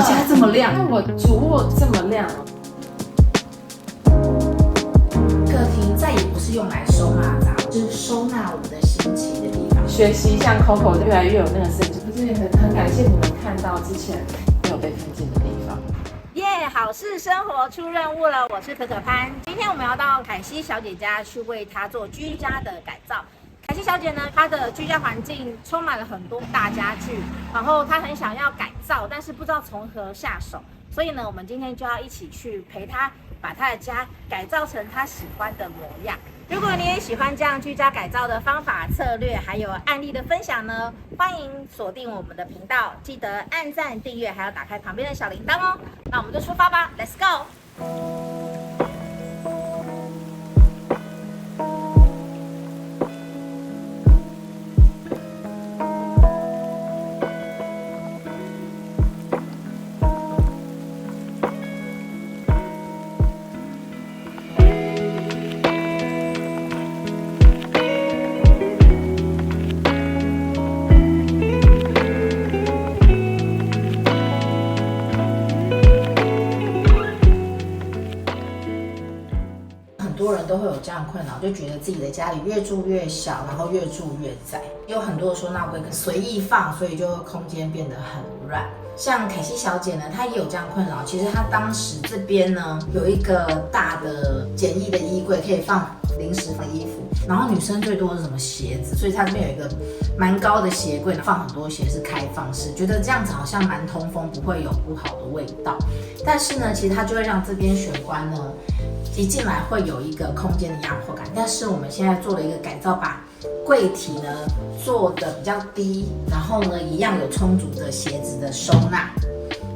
你家这么亮，那我主卧这么亮哦。客厅再也不是用来收纳杂物，就是收纳我们的心情的地方。学习像 Coco 越来越有那个深度，就是很感谢你们看到之前没有被看见的地方。耶，好事生活出任务了，我是可可潘。今天我们要到凯西小姐家去为她做居家的改造。凯西小姐呢，她的居家环境充满了很多大家具，然后她很想要改造，但是不知道从何下手。所以呢，我们今天就要一起去陪她，把她的家改造成她喜欢的模样。如果你也喜欢这样居家改造的方法、策略，还有案例的分享呢，欢迎锁定我们的频道，记得按赞、订阅，还要打开旁边的小铃铛哦。那我们就出发吧 ，Let's go！很多人都会有这样困扰，就觉得自己的家里越住越小，然后越住越窄，有很多的收纳柜随意放，所以就空间变得很乱。像凯西小姐呢，她也有这样困扰。其实她当时这边呢有一个大的简易的衣柜，可以放临时放衣服，然后女生最多是什么鞋子，所以她这边有一个蛮高的鞋柜，放很多鞋是开放式，觉得这样子好像蛮通风，不会有不好的味道。但是呢，其实它就会让这边玄关呢一进来会有一个空间的压迫感。但是我们现在做了一个改造，把柜体呢做的比较低，然后呢一样有充足的鞋子的收纳。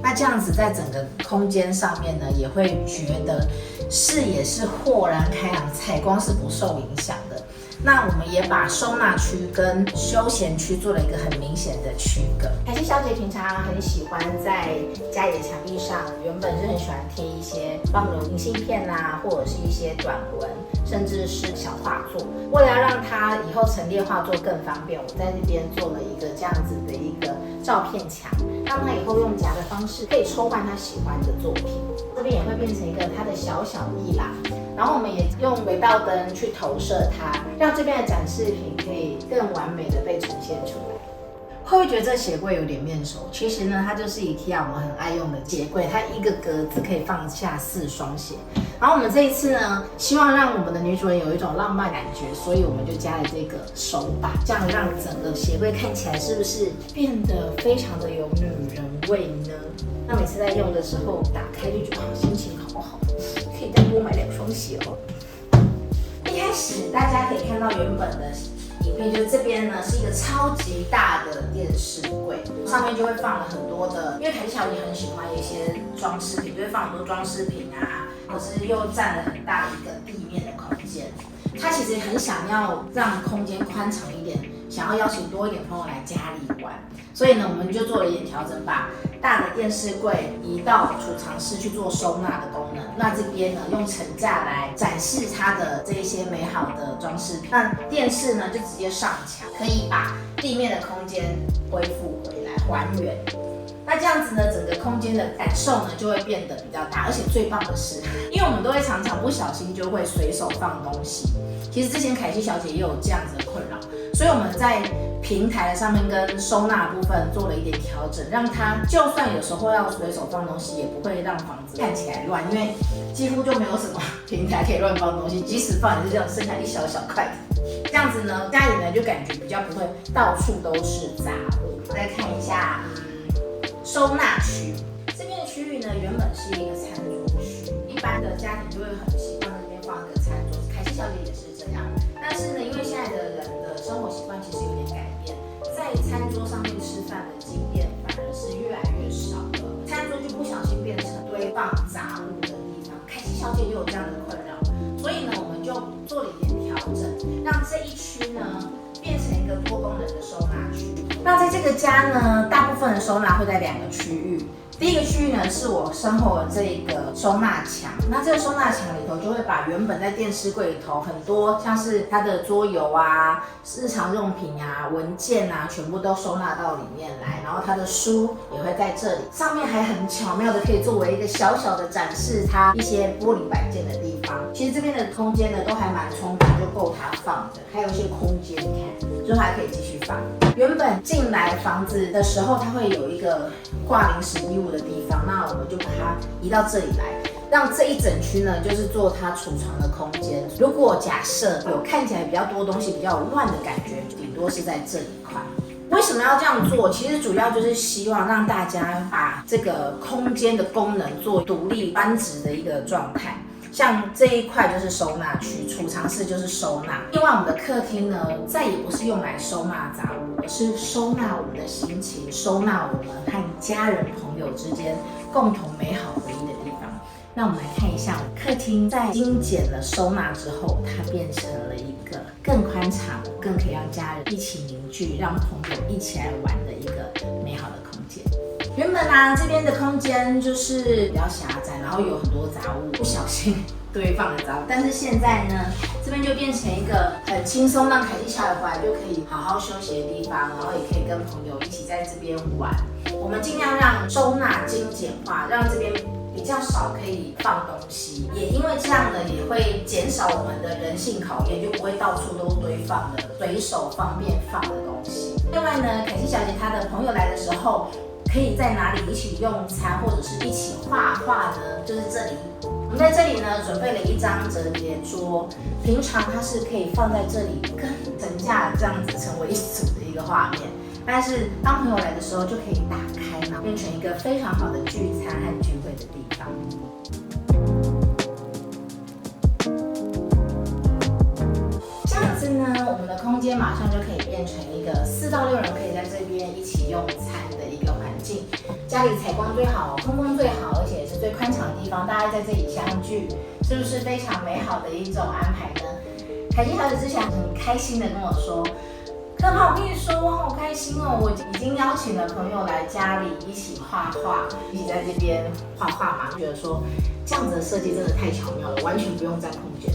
那这样子在整个空间上面呢，也会觉得视野是豁然开朗，采光是不受影响的。那我们也把收纳区跟休闲区做了一个很明显的区隔。凯西小姐平常很喜欢在家里的墙壁上，原本是很喜欢贴一些放的明信片啊，或者是一些短文，甚至是小画作。为了让她以后陈列画作更方便，我在这边做了一个这样子的一个照片墙，让她以后用夹的方式可以抽换她喜欢的作品。这边也会变成一个她的小小艺廊。然后我们也用微爆灯去投射它，让这边的展示品可以更完美的被呈现出来。会不会觉得这鞋柜有点面熟？其实呢，它就是 IKEA 我们很爱用的鞋柜，它一个格子可以放下4双鞋。然后我们这一次呢，希望让我们的女主人有一种浪漫感觉，所以我们就加了这个手把，这样让整个鞋柜看起来是不是变得非常的有女人味呢？那每次在用的时候打开就觉得心情好好，可以再多买2双鞋哦。一开始大家可以看到原本的影片，就是这边呢是一个超级大的电视柜，上面就会放了很多的，因为凯西小姐很喜欢一些装饰品，就会放很多装饰品啊，可是又占了很大的一个地面的空间。她其实很想要让空间宽敞一点，想要邀请多一点朋友来家里玩，所以呢，我们就做了一点调整，把大的电视柜移到储藏室去做收纳的功能。那这边呢，用层架来展示它的这一些美好的装饰品。那电视呢，就直接上墙，可以把地面的空间恢复回来，还原。那这样子呢，整个空间的感受呢就会变得比较大，而且最棒的是，因为我们都会常常不小心就会随手放东西。其实之前凯西小姐也有这样子的困扰，所以我们在平台的上面跟收纳部分做了一点调整，让它就算有时候要随手放东西，也不会让房子看起来乱，因为几乎就没有什么平台可以乱放东西，即使放也是这样，剩下一小小块的。这样子呢，家里呢就感觉比较不会到处都是杂物。再看一下，收纳区这边的区域呢，原本是一个餐桌区，一般的家庭就会很习惯在这边放一个餐桌，凯西小姐也是这样。但是呢，因为现在的人的生活习惯其实有点改变，在餐桌上面吃饭的经验反而是越来越少了，餐桌就不小心变成堆放杂物的地方。凯西小姐也有这样的困扰，所以呢，我们就做了一点调整，让这一区呢变成一个多功能的收纳区。那在这个家呢，大部分的收纳会在2个区域，第一个区域呢是我身后的这个收纳墙，那这个收纳墙里头就会把原本在电视柜里头很多像是它的桌游啊、日常用品啊、文件啊，全部都收纳到里面来，然后它的书也会在这里，上面还很巧妙的可以作为一个小小的展示它一些玻璃摆件的地方。其实这边的空间呢都还蛮充足，就够它放的，还有一些空间，你看，之后还可以继续放。原本进来房子的时候，它会有一个挂临时衣物的地方，那我们就把它移到这里来，让这一整区呢就是做它储藏的空间。如果假设有看起来比较多东西、比较乱的感觉，顶多是在这一块。为什么要这样做？其实主要就是希望让大家把这个空间的功能做独立搬值的一个状态。像这一块就是收纳区，储藏室就是收纳。另外，我们的客厅呢，再也不是用来收纳杂物，而是收纳我们的心情，收纳我们和家人朋友之间共同美好回忆的地方。那我们来看一下客厅，在精简了收纳之后，它变成了一个更宽敞、更可以让家人一起凝聚、让朋友一起来玩的一个美好的空间。原本啊，这边的空间就是比较狭窄，然后有很多杂物，不小心堆放的杂物。但是现在呢，这边就变成一个很轻松，让凯西小姐回来就可以好好休息的地方，然后也可以跟朋友一起在这边玩。我们尽量让收纳精简化，让这边比较少可以放东西，也因为这样呢，也会减少我们的人性考验，就不会到处都堆放的随手方便放的东西。另外呢，凯西小姐她的朋友来的时候，可以在哪里一起用餐，或者是一起画画呢？就是这里，我们在这里呢准备了一张折叠桌，平常它是可以放在这里，跟层架这样子成为一组的一个画面。但是当朋友来的时候，就可以打开，然后变成一个非常好的聚餐和聚会的地方。这样子呢，我们的空间马上就可以变成一个4到6人可以在这边一起用餐的一个环境。家里采光最好，通风最好，而且也是最宽敞的地方，大家在这里相聚，是不是非常美好的一种安排呢？凯西小姐之前很开心的跟我说，可怕，我跟你说，我好开心哦！我已经邀请了朋友来家里一起画画，一起在这边画画嘛，觉得说这样子的设计真的太巧妙了，完全不用占空间。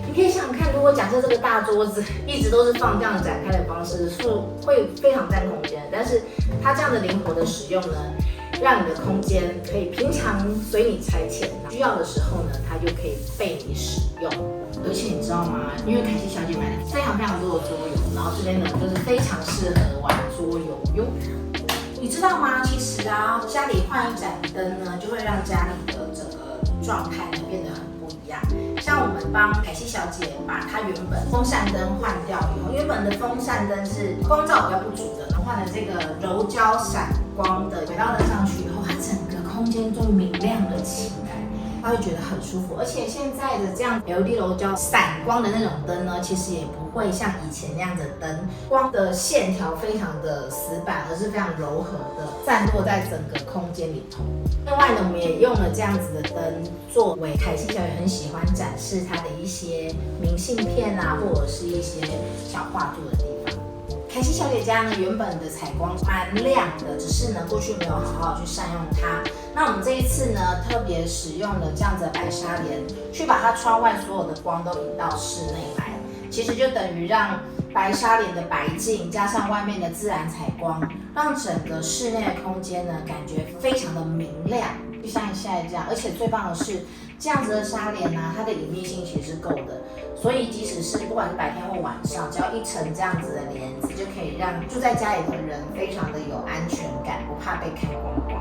你可以想想看，如果假设这个大桌子一直都是放这样展开的方式，是会非常占空间。但是它这样的灵活的使用呢，让你的空间可以平常随你差遣，需要的时候呢，它就可以被你使用。而且你知道吗？因为凯西小姐买了非常多的桌游，然后这边呢就是非常适合玩桌游哟。你知道吗？其实啊，家里换一盏灯呢，就会让家里的整个状态呢变得很不一样。像我们帮凯西小姐把她原本风扇灯换掉以后，原本的风扇灯是光照比较不足的，然后换了这个柔焦闪光的轨道灯上去以后，它整个空间就明亮了起来。他会觉得很舒服，而且现在的这样 LED 柔焦闪光的那种灯呢，其实也不会像以前那样的灯，光的线条非常的死板，而是非常柔和的散落在整个空间里头。另外呢，我们也用了这样子的灯，作为凯西小姐很喜欢展示她的一些明信片啊，或者是一些小画作的地方。凯西小姐家呢，原本的采光蛮亮的，只是呢过去没有好好去善用它。那我们这一次呢，特别使用了这样子的白纱帘，去把它窗外所有的光都引到室内来，其实就等于让白纱帘的白净加上外面的自然采光，让整个室内的空间呢感觉非常的明亮，就像现在这样。而且最棒的是，这样子的纱帘呢，它的隐秘性其实是够的，所以即使是不管是白天或晚上，只要一层这样子的帘子，就可以让住在家里的人非常的有安全感，不怕被看光光。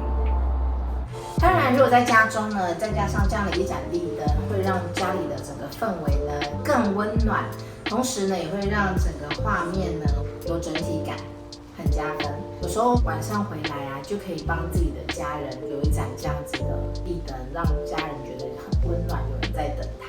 当然，如果在家中呢，再加上这样的一盏立灯，会让家里的整个氛围呢更温暖，同时呢也会让整个画面呢有整体感，很加分。有时候晚上回来啊，就可以帮自己的家人有一盏这样子的立灯，让家人觉得很温暖，有人在等他。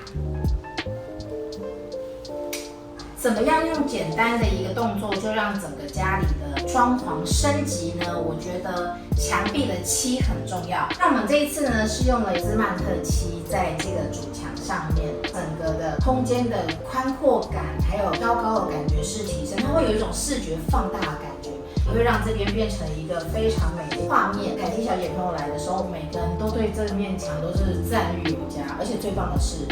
怎么样用简单的一个动作就让整个家里的装潢升级呢？我觉得墙壁的漆很重要。那我们这一次呢是用了兹曼特漆在这个主墙上面，整个的空间的宽阔感还有挑高的感觉是提升，它会有一种视觉放大的感觉。也会让这边变成一个非常美的画面。凯蒂小姐朋友来的时候，每个人都对这面墙都是赞誉有加，而且最棒的是，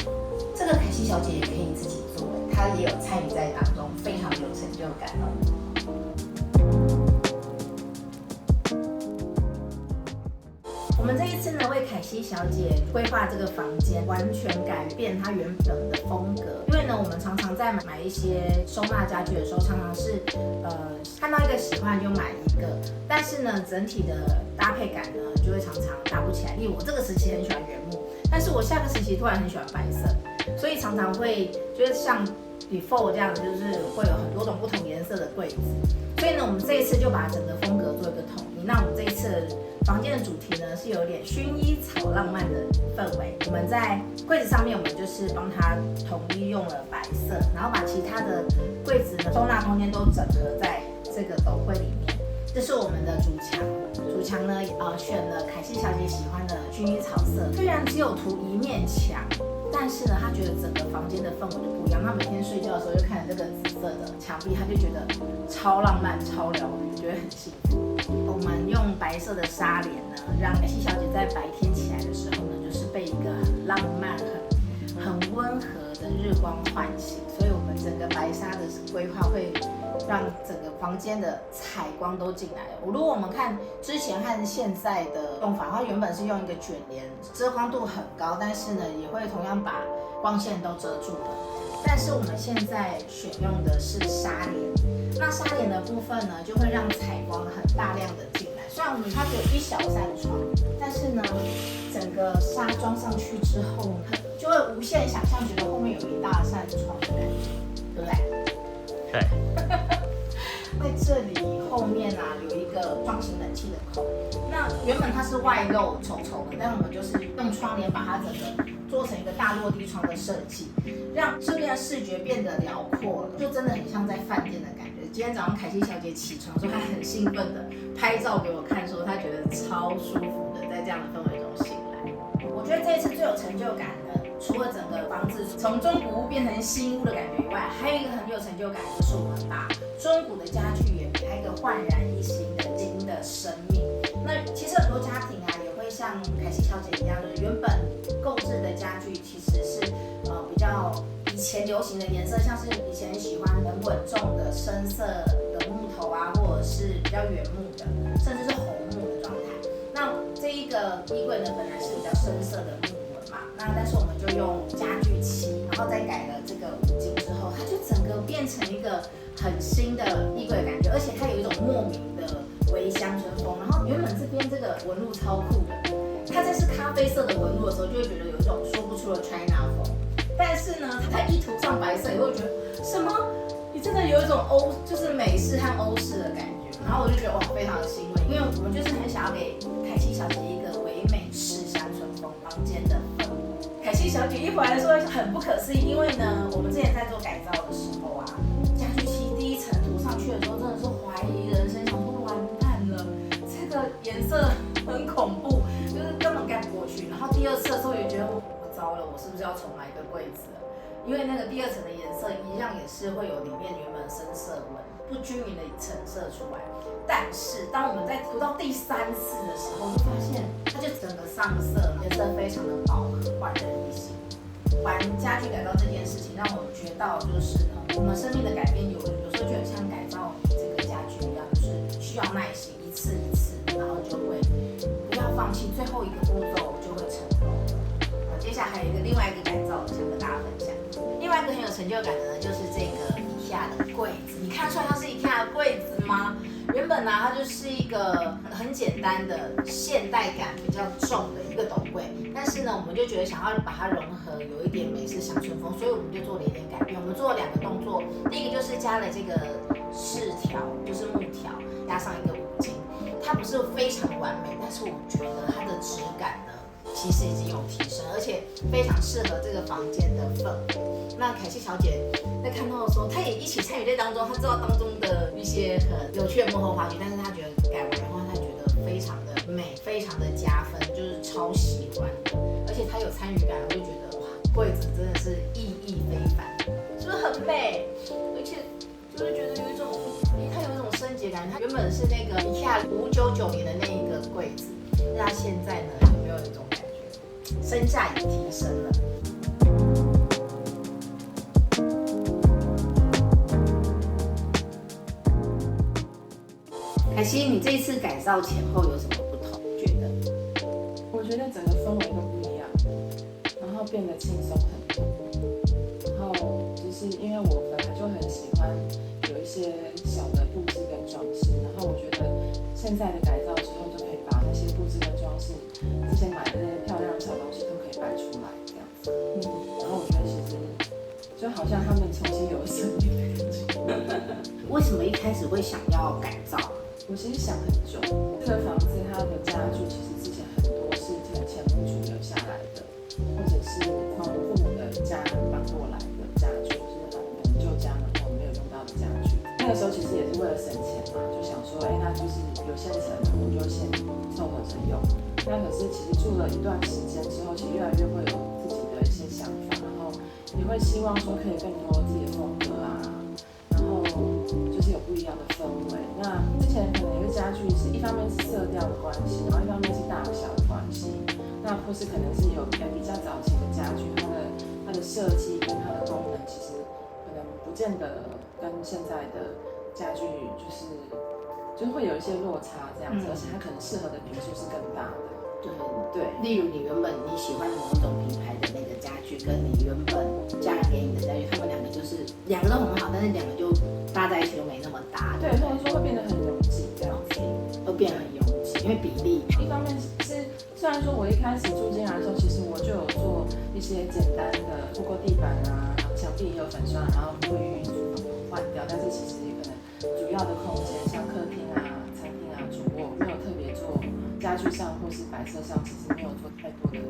这个凯西小姐也可以自己做，她也有参与在当中，非常有成就感哦。我们这一次呢，为凯西小姐规划这个房间，完全改变她原本的风格。因为呢，我们常常在买一些收纳家具的时候，常常是看到一个喜欢就买一个，但是呢，整体的搭配感呢，就会常常搭不起来。例如我这个时期很喜欢原木，但是我下个时期突然很喜欢白色，所以常常会就是像 before 这样，就是会有很多种不同颜色的柜子。所以呢，我们这一次就把整个风格做一个统一。那我们这一次房间的主题呢，是有点薰衣草浪漫的氛围。我们在柜子上面，我们就是帮它统一用了白色，然后把其他的柜子的收纳空间都整合在这个斗柜里面。这是我们的主墙，主墙呢，选了凯西小姐喜欢的薰衣草色。虽然只有涂一面墙，但是呢，她觉得整个房间的氛围就不一样。她每天睡觉的时候就看着这个紫色的墙壁，她就觉得超浪漫、超疗愈，觉得很幸福。我们用白色的纱帘呢，让凯西小姐在白天起来的时候呢，就是被一个很浪漫、很温和的日光唤醒。所以我们整个白纱的规划会让整个房间的采光都进来了。如果我们看之前和现在的用法，它原本是用一个卷帘，遮光度很高，但是呢，也会同样把光线都遮住了。但是我们现在选用的是纱帘，那纱帘的部分呢，就会让采光很大量的进来。虽然我们它只有一小扇窗，但是呢，整个纱装上去之后，就会无限想象，觉得后面有一大扇窗的感觉，对不对？对。在这里后面啊，有一个双型冷气的孔。那原本它是外露丑丑的，但我们就是用窗帘把它整个做成一个大落地窗的设计，让这边的视觉变得辽阔了，就真的很像在饭店的感觉。今天早上凯西小姐起床说，她很兴奋的拍照给我看，说她觉得超舒服的，在这样的氛围中醒来。我觉得这一次最有成就感的，除了整个房子从中古屋变成新屋的感觉以外，还有一个很有成就感，就是我们把中古的家具也给它一个焕然一新的新的生命。那其实很多家庭啊，也会像凯西小姐一样，就是原本购置的家具其实是比较以前流行的颜色，像是以前喜欢很稳重的深色的木头啊，或者是比较原木的，甚至是红木的状态。那这一个衣柜呢，本来是比较深色的木纹嘛，那但是我们就用家具漆，然后再改了这个五金之后，它就整个变成一个很新的衣柜的感觉，而且它有一种莫名的微乡村风。然后原本这边这个纹路超酷的，它这是咖啡色的纹路的时候，就会觉得有一种说不出的 China 风。但是呢，它一涂上白色，也会觉得什么？你真的有一种就是美式和欧式的感觉。然后我就觉得哇，非常的欣慰，因为我们就是很想要给凯西小姐一个唯美式乡村风房间的氛围。凯西小姐一回来说很不可思议，因为呢，我们之前在做改造的时候啊，家具漆第一层涂上去的时候，真的是怀疑人生，想说完蛋了，这个颜色很恐怖，就是根本盖不过去。然后第二次的时候也觉得我糟了，我是不是要重买一个柜子了？因为那个第二层的颜色一样也是会有里面原本深色纹不均匀的橙色出来。但是当我们在涂到第三次的时候，就发现它就整个上色颜色非常的饱和，焕然一新。玩家具改造这件事情让我觉到就是呢，我们生命的改变有时候就很像改造这个家具一样，就是需要耐心，一次一次，然后就会不要放弃，最后一个步骤就会成功。接下来还有另外一个改造，想跟大家分享。另外一个很有成就感的呢，就是这个IKEA的柜子。你看出来它是IKEA的柜子吗？原本呢，它就是一个很简单的现代感比较重的一个斗柜，但是呢，我们就觉得想要把它融合，有一点美式乡村风，所以我们就做了一点改变。我们做了两个动作，第一个就是加了这个饰条，就是木条，加上一个五金。它不是非常完美，但是我觉得它的质感呢，其实已经有提升，而且非常适合这个房间的氛围。那凯西小姐在看到的时候，她也一起参与在当中，她知道当中的一些很有趣的幕后花絮，但是她觉得改完的话，她觉得非常的美，非常的加分，就是超喜欢的。而且她有参与感，我就觉得哇，柜子真的是意义非凡，是不是很美？而且就是觉得有一种，它有一种升级感，它它原本是那个IKEA 599年的那一个柜子，那现在呢有没有一种感觉，身价也提升了？凯西，你这一次改造前后有什么不同？我觉得整个氛围都不一样，然后变得轻松很多。然后就是因为我本来就很喜欢有一些小的布置跟装饰，然后我觉得现在的改造之后就可以把那些布置跟装饰之前买的那些漂亮的小东西都可以摆出来这样子。然后我觉得其实就好像他们重新有生命的感觉。为什么一开始会想要改造？我其实想很久，这个房子它的家具其实之前很多是前屋主留下来的，或者是从父母的家搬过来的家具，就是可能旧家门口没有用到的家具。那个时候其实也是为了省钱嘛，就想说，那就是有现成的，我就先凑合着用。那可是其实住了一段时间之后，其实越来越会有自己的一些想法，然后也会希望说可以更多自己的风格啊。然后就是有不一样的氛围。那之前可能一个家具是一方面是色调的关系，然后一方面是大小的关系，那或是可能是有比较早期的家具，它的设计跟它的功能其实可能不见得跟现在的家具就会有一些落差这样子，而且它可能适合的坪数是更大的。对，例如你原本你喜欢的某种品牌的那个家具，跟你原本家人给你的家具，他们两个都很好，但是两个就搭在一起就没那么搭。对，或者说会变得很拥挤这样子，会变得很拥挤，因为比例。一方面是虽然说我一开始住进来的时候，其实我就有做一些简单的铺过地板啊，墙壁也有粉刷，然后卫浴换掉，但是其实可能主要的空间像客厅啊、餐厅啊、主卧没有特别做家具上或是摆设上，其实没有做太多的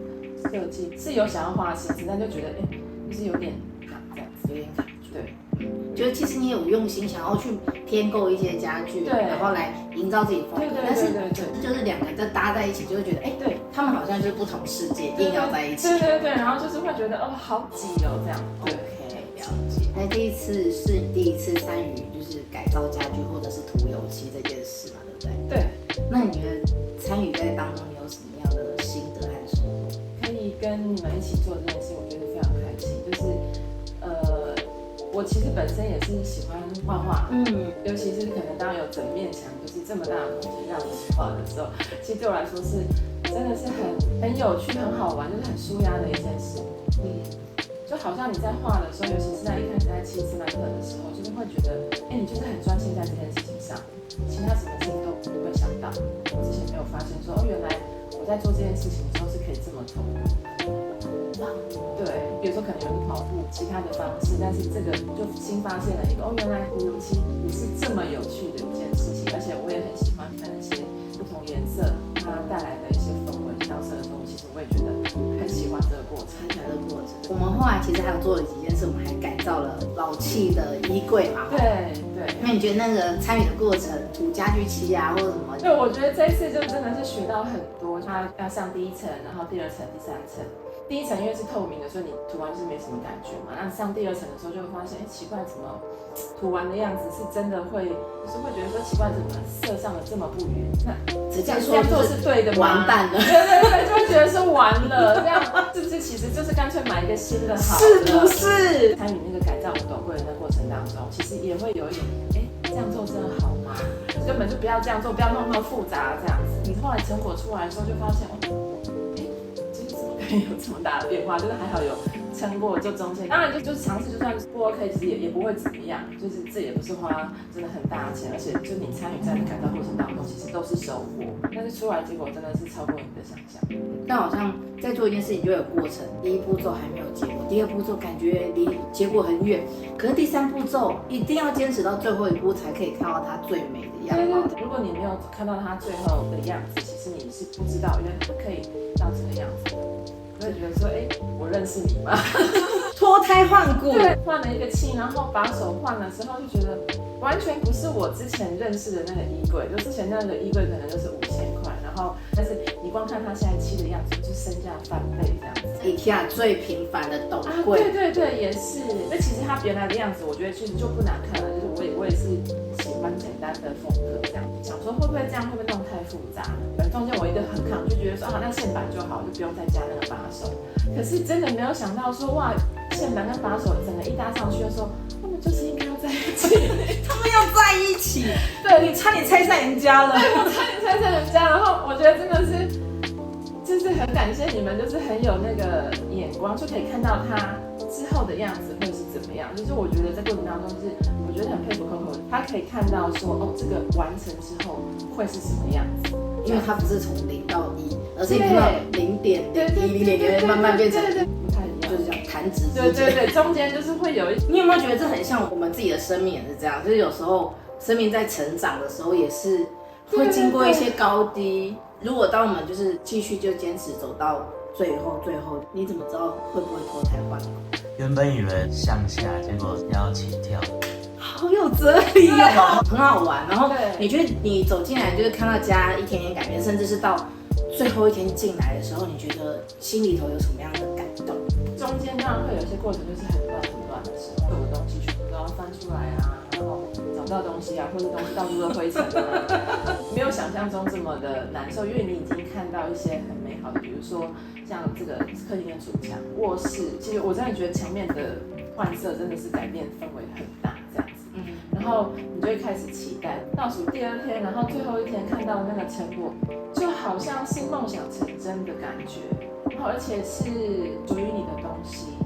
设计，是有想要花心思，但就觉得就是有点卡这样子，有点卡住。对，就是其实你有用心想要去添购一些家具，对，然后来营造自己风格，但是就是两个再搭在一起，就会觉得对，他们好像就是不同世界，硬要在一起。对，然后就是会觉得好挤哦这样。OK， 了解。那这一次是你第一次参与就是改造家具或者是涂油漆这件事嘛，对不对？对。那你觉得参与在当中你有什么样的心得和收获？可以跟你们一起做这件事，我觉得非常开心。就是我其实本身也是喜欢画画，尤其是可能当有整面墙就是这么大的空间让我去画的时候，其实对我来说是真的是很有趣、很好玩，就是很舒压的一件事。就好像你在画的时候，尤其是在一开始在七次班课的时候，就是会觉得，你就是很专心在这件事情上，其他什么事情都不会想到。我之前没有发现说，原来我在做这件事情的时候是可以这么投入。对，比如说可能有人跑步，其他的方式，但是这个就新发现了一个，原来涂油漆也是这么有趣的一件事情，而且我也很喜欢看那些不同颜色它带来的一些氛围、调色的东西，我也觉得很喜欢这个过程。我们后来其实还有做了几件事，我们还改造了老气的衣柜嘛。对。那你觉得那个参与的过程，涂家具漆啊，或者什么？对，我觉得这一次就真的是学到很多。它要上第一层，然后第二层、第三层。第一层因为是透明的，所以你涂完就是没什么感觉嘛。那上第二层的时候就会发现，奇怪，怎么涂完的样子是真的会，就是会觉得说奇怪，怎么色上的这么不匀？那直接这样做是对的吗？完蛋了。对，就会觉得说完了，这样是不是其实就是干脆买一个新的好了？是不是？参与那个改造我斗柜的那个过程当中，其实也会有一点，这样做真的好吗？根本就不要这样做，不要弄那么复杂，这样子。你后来成果出来的时候，就发现，就是怎么可以有这么大的变化？就是还好有撑过，就中间，当然就是尝试，就算不 OK，其实也不会怎么样。就是这也不是花真的很大的钱，而且就你参与在这改造过程当中，其实都是收获。但是出来结果真的是超过你的想象。但好像在做一件事情就有过程，第一步骤还没有结果，第二步骤感觉离结果很远，可是第三步骤一定要坚持到最后一步才可以看到它最美的样貌。对，如果你没有看到它最后的样子，其实你是不知道原来它可以到这个样子的。我会觉得说，我认识你吗？脱胎换骨，对，换了一个漆，然后把手换了之后，就觉得完全不是我之前认识的那个衣柜，就之前那个衣柜可能就是5000块，然后但是你光看它现在漆的样子，就身价翻倍这样子。IKEA 最平凡的斗柜，对，也是。那其实它原来的样子，我觉得其实就不难看了，就是我也是喜欢简单的风格这样。想说会不会这样会不会弄太复杂？中间我一个很抗拒，觉得说那线板就好，就不用再加那个把手。可是真的没有想到说哇，线板跟把手整个一搭上去的时候，他们就是应该要在一起，他们要在一起。对，你差点拆散人家了。对，我差点拆散人家。然后我觉得真的是，就是很感谢你们，就是很有那个眼光，就可以看到他之后的样子会是怎么样。就是我觉得在过程当中，就是我觉得很佩服 Coco， 他可以看到说这个完成之后会是什么样子。因为它不是从0到1，而是看到0.1、0.0慢慢变成不太一样，就是这样弹指之间。对，中间就是会有一。你有没有觉得这很像我们自己的生命也是这样？就是有时候生命在成长的时候也是会经过一些高低。如果当我们就是继续就坚持走到最后，你怎么知道会不会脱胎换骨？原本以为向下，结果要起跳。好有哲理哦，很好玩。然后你觉得你走进来就是看到家一天天改变，甚至是到最后一天进来的时候，你觉得心里头有什么样的感动？中间当然会有一些过程，就是很乱的时候，有的东西全部都要翻出来啊，然后找不到东西啊，或者东西到处都灰尘啊，没有想象中这么的难受，因为你已经看到一些很美好的，比如说像这个客厅的主墙、卧室，其实我真的觉得墙面的换色真的是改变氛围很大。然后你就会开始期待倒数第2天，然后最后一天看到那个成果，就好像是梦想成真的感觉，然后而且是属于你的东西，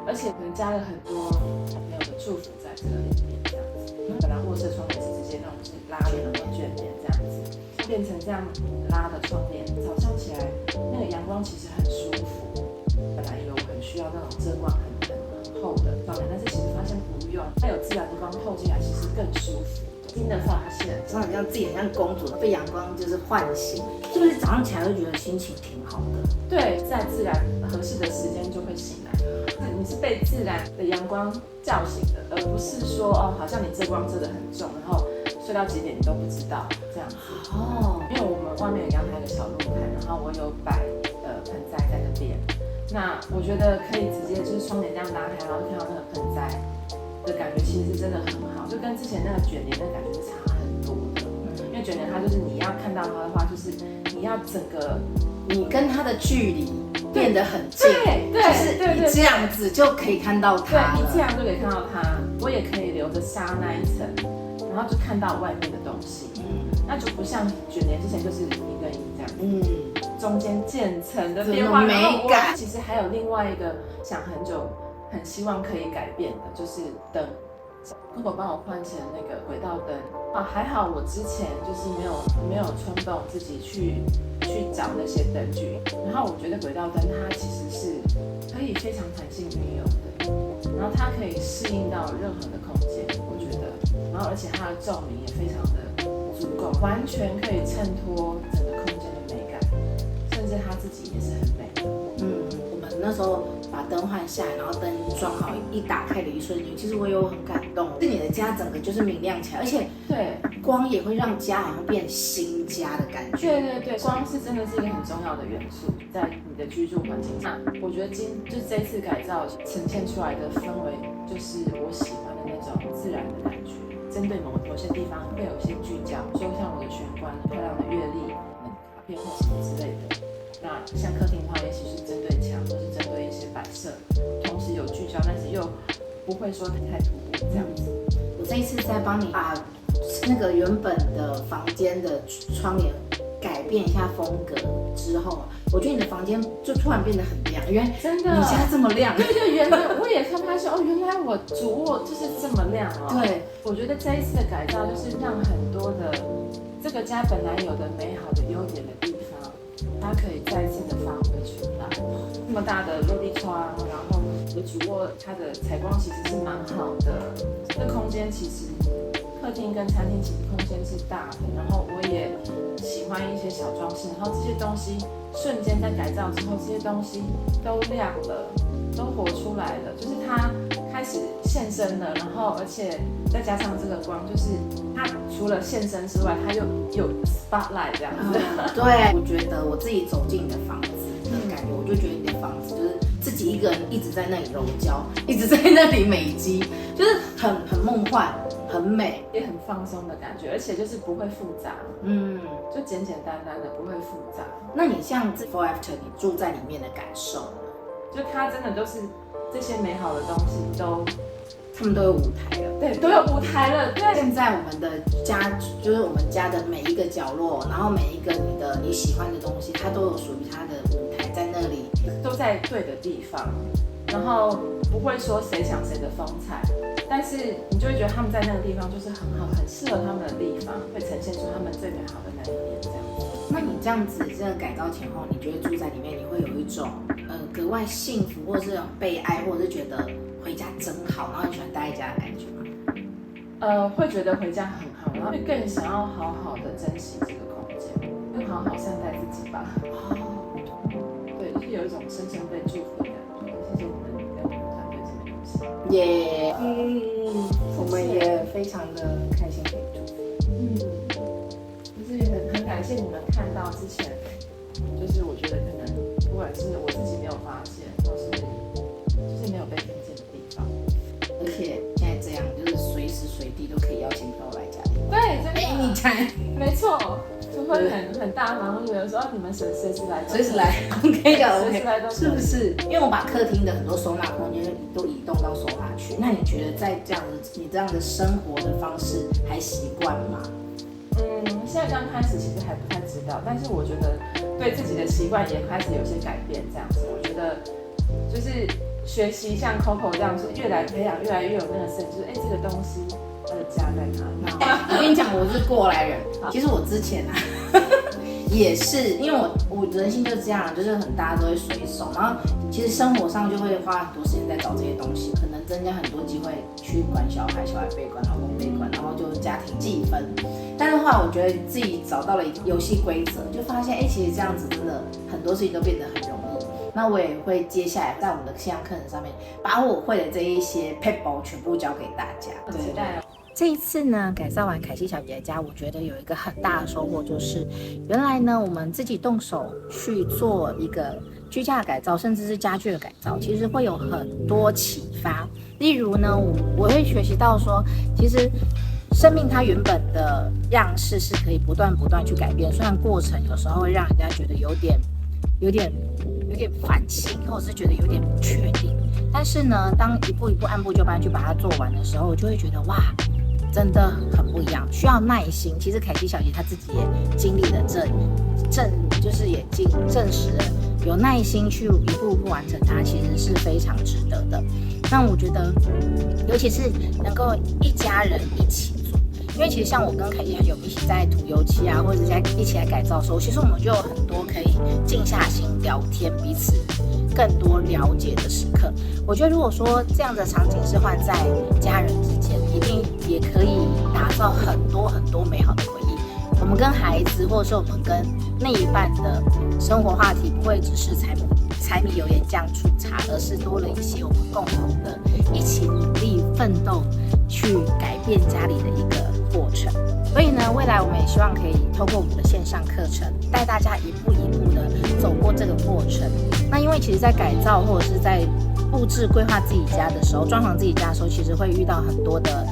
而且可能加了很多朋友的祝福在这个里面，这样子。本来卧室窗帘是直接那种是拉帘然后卷帘这样子，变成这样拉的窗帘，早上起来那个阳光其实很舒服。本来以为我很需要那种遮光很厚的窗帘，但是其实发现不用，它有自然的光透进来，其实更舒服。真的发现，像你像自己很像公主，被阳光就是唤醒，是不是早上起来就觉得心情挺好的？对，在自然合适的时间就会醒来。你是被自然的阳光叫醒的，而不是说好像你遮光遮得很重，然后睡到几点你都不知道这样子。因为我们外面有阳台的小露台，然后我有摆盆栽在那边。那我觉得可以直接就是窗帘这样拉开，然后看到那个盆栽的感觉，其实是真的很好，就跟之前那个卷帘的感觉是差很多的。因为卷帘它就是你要看到它的话，就是你要整个你跟它的距离变得很近，就是你这样子就可以看到它了。对，你这样就可以看到它，我也可以留着纱那一层，然后就看到外面的东西。那就不像卷帘之前就是1跟1这样。中间渐层的变化，美感。其实还有另外一个想很久、很希望可以改变的，就是灯。如果帮我换成那个轨道灯还好我之前就是没有冲动自己去找那些灯具。然后我觉得轨道灯它其实是可以非常弹性运用的，然后它可以适应到任何的空间，我觉得。然后而且它的照明也非常的足够，完全可以衬托整个空间的美感。甚至他自己也是很美的。我们那时候把灯换下来，然后灯装好，一打开的一瞬间，其实我有很感动。是你的家整个就是明亮起来，而且对光也会让家好像变新家的感觉。对，光是真的是一个很重要的元素，在你的居住环境上。我觉得就是这一次改造呈现出来的氛围，就是我喜欢的那种自然的感觉。针对某些地方会有一些聚焦，说像我的玄关漂亮的月历。或什么之类的，那像客厅的话，也许是针对墙，或是针对一些摆设，同时有聚焦，但是又不会说太突兀这样子。我这一次在帮你把那个原本的房间的窗帘改变一下风格之后，我觉得你的房间就突然变得很亮，原来真的你家这么亮。对，原来我也看发现原来我主卧就是这么亮哦。对，我觉得这一次的改造就是让很多的这个家本来有的美好的优点的地方，它可以再次的发挥出来。这么大的落地窗，然后我的主卧它的采光其实是蛮好的。这个空间其实客厅跟餐厅其实空间是大的，然后我也喜欢一些小装饰，然后这些东西瞬间在改造之后，这些东西都亮了，都活出来了，就是它开始现身了，然后而且再加上这个光，就是它除了现身之外，它又有 spotlight 这样子。对，我觉得我自己走进你的房子的感觉，我就觉得你的房子就是自己一个人一直在那里柔焦，一直在那里美肌，就是很梦幻，很美，也很放松的感觉，而且就是不会复杂，就简简单单的，不会复杂。那你像 Before After 你住在里面的感受呢？就它真的都是这些美好的东西他们都有舞台了，对，都有舞台了。对，现在我们的家就是我们家的每一个角落，然后每一个你喜欢的东西，它都有属于它的舞台在那里，都在对的地方，然后不会说谁抢谁的风采，但是你就会觉得他们在那个地方就是很好，很适合他们的地方，会呈现出他们最美好的那一面，这样子。那你这样子，这个改造前后，你觉得住在里面，你会有一种格外幸福，或者是被爱，或者是觉得回家真好，然后很喜欢待在家的感觉吗？会觉得回家很好，然后会更想要好好的珍惜这个空间，更好好善待自己吧。对，就是有一种深深被祝福的感觉。谢谢你们跟我们团队这边东西。耶，我们也非常的开心可以住。就是也很感谢你们看到之前，就是我觉得可能不管是我自己没有发现，或是就是没有被听见的地方，而且现在这样，就是随时随地都可以邀请朋友来家里。对，真的，你猜，没错，就会很大方，有的时候你们随时来，随时来 ，OK 的随时来都是不是？因为我把客厅的很多收纳空间都移动到收纳区，那你觉得在你这样的生活的方式还习惯吗？现在刚开始其实还不太知道，但是我觉得对自己的习惯也开始有些改变，这样子，我觉得就是学习像 Coco 这样，就是越来培养越来越有那个深，就是这个东西它的家在哪里？我跟你讲，我是过来人，其实我之前也是，因为我人性就是这样，就是大家都会随手，然后其实生活上就会花很多时间在找这些东西，可能增加很多机会去管小孩，小孩被管，老公被管，然后就家庭计分。但是后来我觉得自己找到了一个游戏规则，就发现其实这样子真的很多事情都变得很容易。那我也会接下来在我们的线上课程上面，把我会的这一些 pebble 全部教给大家。期待哦。这一次呢，改造完凯西小姐的家，我觉得有一个很大的收获，就是原来呢，我们自己动手去做一个居家的改造，甚至是家具的改造，其实会有很多启发。例如呢，我会学习到说，其实生命它原本的样式是可以不断去改变，虽然过程有时候会让人家觉得有点烦心，或者是觉得有点不确定，但是呢，当一步一步按部就班去把它做完的时候，我就会觉得哇，真的很不一样，需要耐心。其实凯西小姐她自己也经历了就是也证实了，有耐心去一步一步完成它，其实是非常值得的。那我觉得，尤其是能够一家人一起做，因为其实像我跟凯西有一起在涂油漆啊，或者在一起来改造的时候，其实我们就有很多可以静下心聊天，彼此更多了解的时刻。我觉得如果说这样的场景是换在家人之间，一定也可以打造很多美好的回忆。我们跟孩子，或者是我们跟另一半的生活话题，不会只是柴米油盐酱醋茶，而是多了一些我们共同的一起努力奋斗去改变家里的一个过程。所以呢，未来我们也希望可以透过我们的线上课程，带大家一步一步的走过这个过程。那因为其实在改造或者是在布置规划自己家的时候，装潢自己家的时候，其实会遇到很多的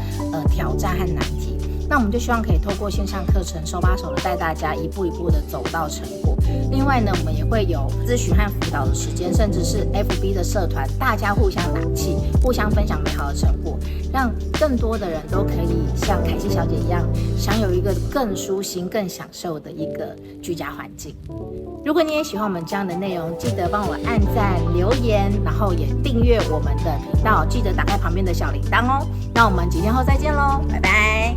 挑战和难题。那我们就希望可以透过线上课程，手把手的带大家一步一步的走到成果。另外呢，我们也会有咨询和辅导的时间，甚至是 FB 的社团，大家互相打气，互相分享美好的成果，让更多的人都可以像凯西小姐一样，享有一个更舒心、更享受的一个居家环境。如果你也喜欢我们这样的内容，记得帮我按赞、留言，然后也订阅我们的频道，记得打开旁边的小铃铛哦。那我们几天后再见喽，拜拜。